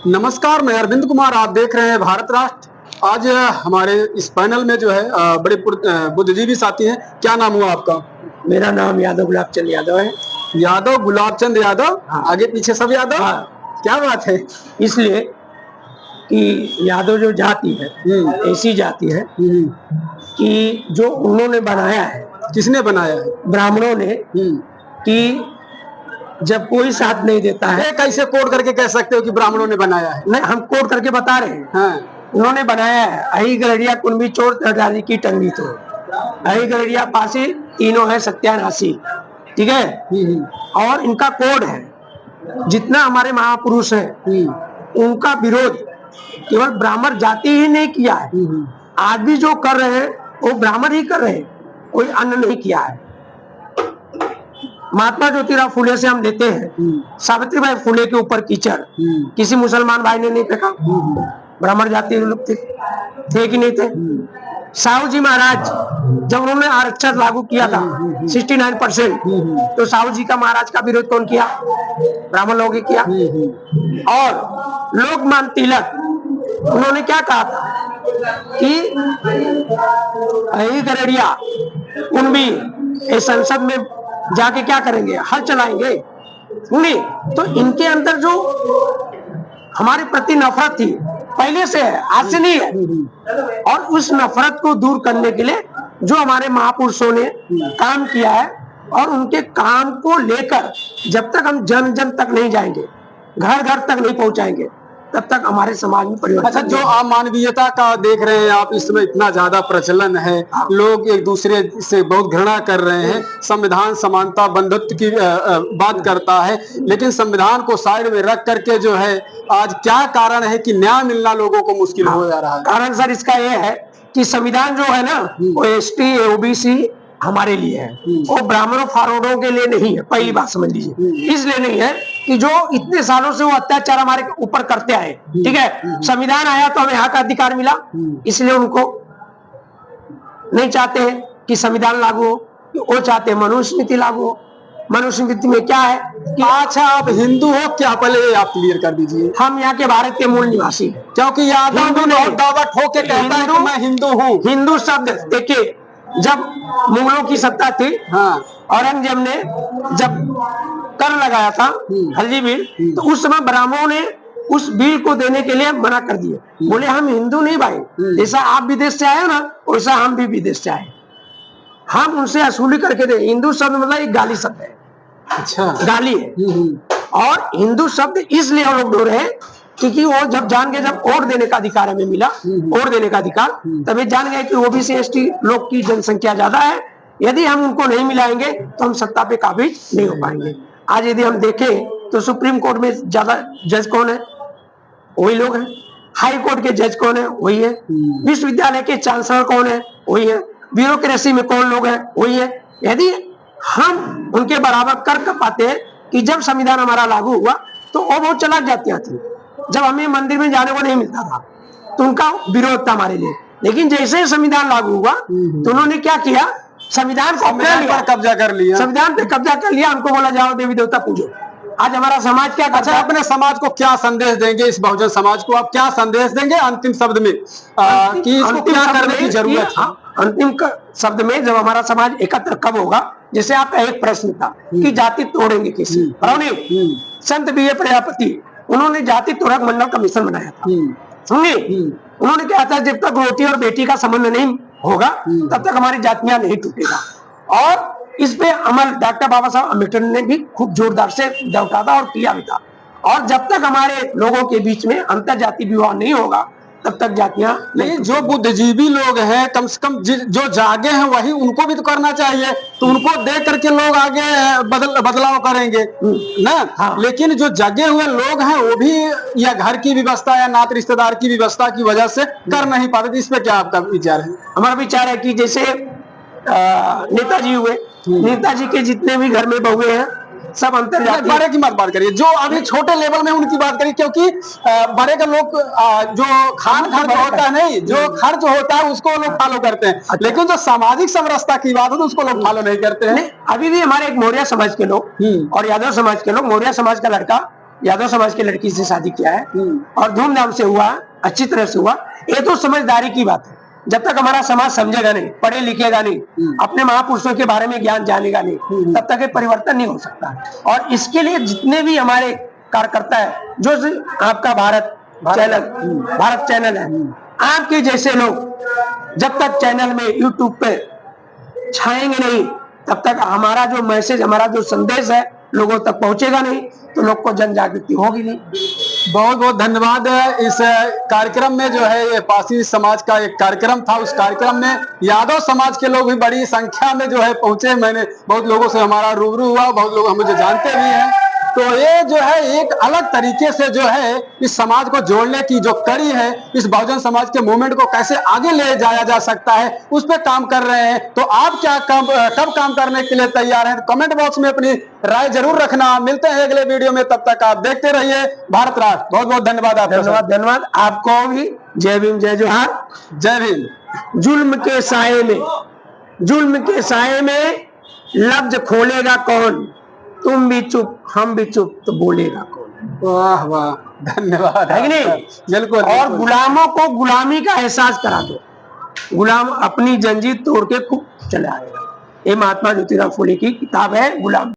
नमस्कार, मैं अरविंद कुमार। आप देख रहे हैं भारत राष्ट्र। आज हमारे इस पैनल में जो है बड़े बुद्धिजीवी साथी हैं। क्या नाम हुआ आपका? मेरा नाम यादव गुलाब चंद यादव है। यादव गुलाब चंद यादव। हाँ। आगे पीछे सब यादव। हाँ। क्या बात है? इसलिए कि यादव जो जाति है ऐसी जाति है कि जो उन्होंने बनाया है। किसने बनाया है? ब्राह्मणों ने। कि जब कोई साथ नहीं देता है। कैसे कोड करके कह सकते हो कि ब्राह्मणों ने बनाया है? नहीं, हम कोड करके बता रहे हैं। हाँ। उन्होंने बनाया है। अही गलरिया कुंभी चोर तड़ारी की टंगी तो अही गलरिया पासी तीनों है सत्यानाशी। ठीक है। और इनका कोड है। जितना हमारे महापुरुष हैं उनका विरोध केवल ब्राह्मण जाति ही नहीं किया है। आज भी जो कर रहे हैं वो ब्राह्मण ही कर रहे हैं, कोई अन्य नहीं किया है। महात्मा ज्योतिराव फुले से हम लेते हैं। सावित्रीबाई फुले के ऊपर कीचड़ किसी मुसलमान भाई ने नहीं फेंका। ब्राह्मण जाति लोग थे कि नहीं थे? साहू जी महाराज जब उन्होंने आरक्षण लागू किया था 69%, तो साहू जी का महाराज का विरोध कौन किया? ब्राह्मण लोगों ने किया। और लोकमान तिलक उन्होंने क्या कहा था कि अही गरड़िया कुंभी इस संसद में जाके क्या करेंगे? हल चलाएंगे। नहीं तो इनके अंदर जो हमारे प्रति नफरत थी पहले से है, आज से नहीं है। और उस नफरत को दूर करने के लिए जो हमारे महापुरुषों ने काम किया है और उनके काम को लेकर जब तक हम जन जन तक नहीं जाएंगे, घर घर तक नहीं पहुंचाएंगे, तब तक हमारे समाज में परिवर्तन। अच्छा, जो अमानवीयता का देख रहे हैं आप, इसमें इतना ज्यादा प्रचलन है, लोग एक दूसरे से बहुत घृणा कर रहे हैं। संविधान समानता बंधुत्व की बात करता है, लेकिन संविधान को साइड में रख करके जो है आज क्या कारण है कि न्याय मिलना लोगों को मुश्किल हो जा रहा है? कारण सर इसका यह है कि संविधान जो है ना वो एसटी ओबीसी हमारे लिए है, वो ब्राह्मणों फारोड़ों के लिए नहीं है। पहली बात समझ लीजिए, इसलिए नहीं है कि जो इतने सालों से वो अत्याचार हमारे ऊपर करते आए। ठीक है, संविधान आया तो हमें यहाँ का अधिकार मिला, इसलिए उनको नहीं चाहते हैं कि संविधान लागू हो, वो चाहते हैं मनुस्मृति लागू हो। मनुस्मृति में क्या है कि अच्छा, आप हिंदू हो क्या? पहले आप क्लियर कर दीजिए। हम यहाँ के भारत के मूल निवासी हैं। क्योंकि यादव भी बहुत दावा ठोक के कहता है कि मैं हिंदू हूँ। हिंदू शब्द देखिए, जब मुगलों की सत्ता थी, औरंगजेब ने जब कर लगाया था हल्दी बिल, तो उस समय ब्राह्मणों ने उस बिल को देने के लिए मना कर दिया। बोले हम हिंदू नहीं भाई, जैसा आप विदेश से आए हो ना वैसा हम भी विदेश से आए, हम उनसे वसूली करके दे। हिंदू शब्द मतलब एक गाली शब्द है। अच्छा, गाली है। और हिंदू शब्द इसलिए हम लोग बोल रहे हैं क्योंकि वो जब जान गए, जब वोट देने का अधिकार हमें मिला, वोट देने का अधिकार, तब ये जान गए कि ओबीसी एसटी लोग की जनसंख्या ज्यादा है, यदि हम उनको नहीं मिलाएंगे तो हम सत्ता पे काबिज नहीं हो पाएंगे। आज यदि हम देखें तो सुप्रीम कोर्ट में ज्यादा जज कौन है? वही लोग हैं। हाई कोर्ट के जज कौन है? वही है। विश्वविद्यालय के चांसलर कौन है? वही है। ब्यूरोक्रेसी में कौन लोग हैं? वही है। यदि हम उनके बराबर कर पाते हैं कि जब संविधान हमारा लागू हुआ तो वो बहुत चलाक जातियां थी, जब हमें मंदिर में जाने को नहीं मिलता था तो उनका विरोध था हमारे लिए। लेकिन जैसे ही संविधान लागू हुआ तो उन्होंने क्या किया? संविधान पर कब्जा कर लिया। संविधान पे कब्जा कर लिया। उनको बोला जाओ देवी देवता पूजो। आज हमारा समाज क्या करता है? अपने समाज को क्या संदेश देंगे? इस बहुजन समाज को आप क्या संदेश देंगे अंतिम शब्द में कि इसको क्या करने की जरूरत है? अंतिम शब्द में जब हमारा समाज एकत्र कब होगा, जैसे आपका एक प्रश्न था कि जाति तोड़ेंगे कैसे? संत बी ए प्रजापति उन्होंने जाति तोड़क मंडल कमीशन बनाया था। समझे? उन्होंने कहा था जब तक रोटी और बेटी का संबंध नहीं होगा तब तक हमारी जातियां नहीं टूटेगा। और इस पे अमल डॉक्टर बाबा साहब अम्बेडकर ने भी खूब जोरदार से दौड़ा था और किया भी था। और जब तक हमारे लोगों के बीच में अंतर जाति विवाह नहीं होगा तब तक जातियां नहीं। जो बुद्धिजीवी लोग हैं कम से कम जो जागे हैं वही उनको भी तो करना चाहिए, तो उनको देख करके लोग आगे बदलाव करेंगे ना। लेकिन जो जगे हुए लोग हैं वो भी या घर की व्यवस्था या नात रिश्तेदार की व्यवस्था की वजह से कर नहीं पाते। इस पे क्या आपका विचार है? हमारा विचार है कि जैसे नेताजी हुए, नेताजी के जितने भी घर में बहुए हैं सब अंतर जाति। बड़े की मत बात करिए, जो अभी छोटे लेवल में उनकी बात करिए, क्योंकि बड़े का लोग जो खान खर्च होता है नहीं, जो खर्च होता है उसको लोग फॉलो करते हैं, लेकिन जो सामाजिक समरसता की बात हो तो उसको लोग फॉलो नहीं करते हैं। अभी भी हमारे एक मौर्य समाज के लोग और यादव समाज के लोग, मौर्य समाज का लड़का यादव समाज की लड़की से शादी किया है और धूमधाम से हुआ, अच्छी तरह से हुआ। ये तो समझदारी की बात है। जब तक हमारा समाज समझेगा नहीं, पढ़े लिखेगा नहीं, अपने महापुरुषों के बारे में ज्ञान जानेगा नहीं, तब तक ये परिवर्तन नहीं हो सकता। और इसके लिए जितने भी हमारे कार्यकर्ता है, जो आपका भारत चैनल है, आपके जैसे लोग जब तक चैनल में यूट्यूब पे छाएंगे नहीं, तब तक हमारा जो मैसेज, हमारा जो संदेश है लोगों तक पहुंचेगा नहीं, तो लोग को जन जागृति होगी नहीं। बहुत बहुत धन्यवाद। इस कार्यक्रम में जो है ये पासी समाज का एक कार्यक्रम था, उस कार्यक्रम में यादव समाज के लोग भी बड़ी संख्या में जो है पहुंचे। मैंने बहुत लोगों से हमारा रूबरू हुआ, बहुत लोग मुझे जानते भी हैं। तो ये जो है एक अलग तरीके से जो है इस समाज को जोड़ने की जो कड़ी है, इस बहुजन समाज के मूवमेंट को कैसे आगे ले जाया जा सकता है, उस पर काम कर रहे हैं। तो आप क्या कब काम करने के लिए तैयार हैं? कमेंट बॉक्स में अपनी राय जरूर रखना। मिलते हैं अगले वीडियो में, तब तक आप देखते रहिए भारत राष्ट्र। बहुत बहुत धन्यवाद आपका। धन्यवाद आपको भी। जय भीम, जय जोहार, जय भीम। जुल्म के साए में लफ्ज खोलेगा कौन, तुम भी चुप हम भी चुप तो बोलेगा कौन। वाह वाह, धन्यवाद। है कि नहीं? बिल्कुल। और गुलामों को गुलामी का एहसास करा दो, गुलाम अपनी जंजीर तोड़ के खूब चले आएगा। ये महात्मा ज्योतिराव फुले की किताब है गुलाम।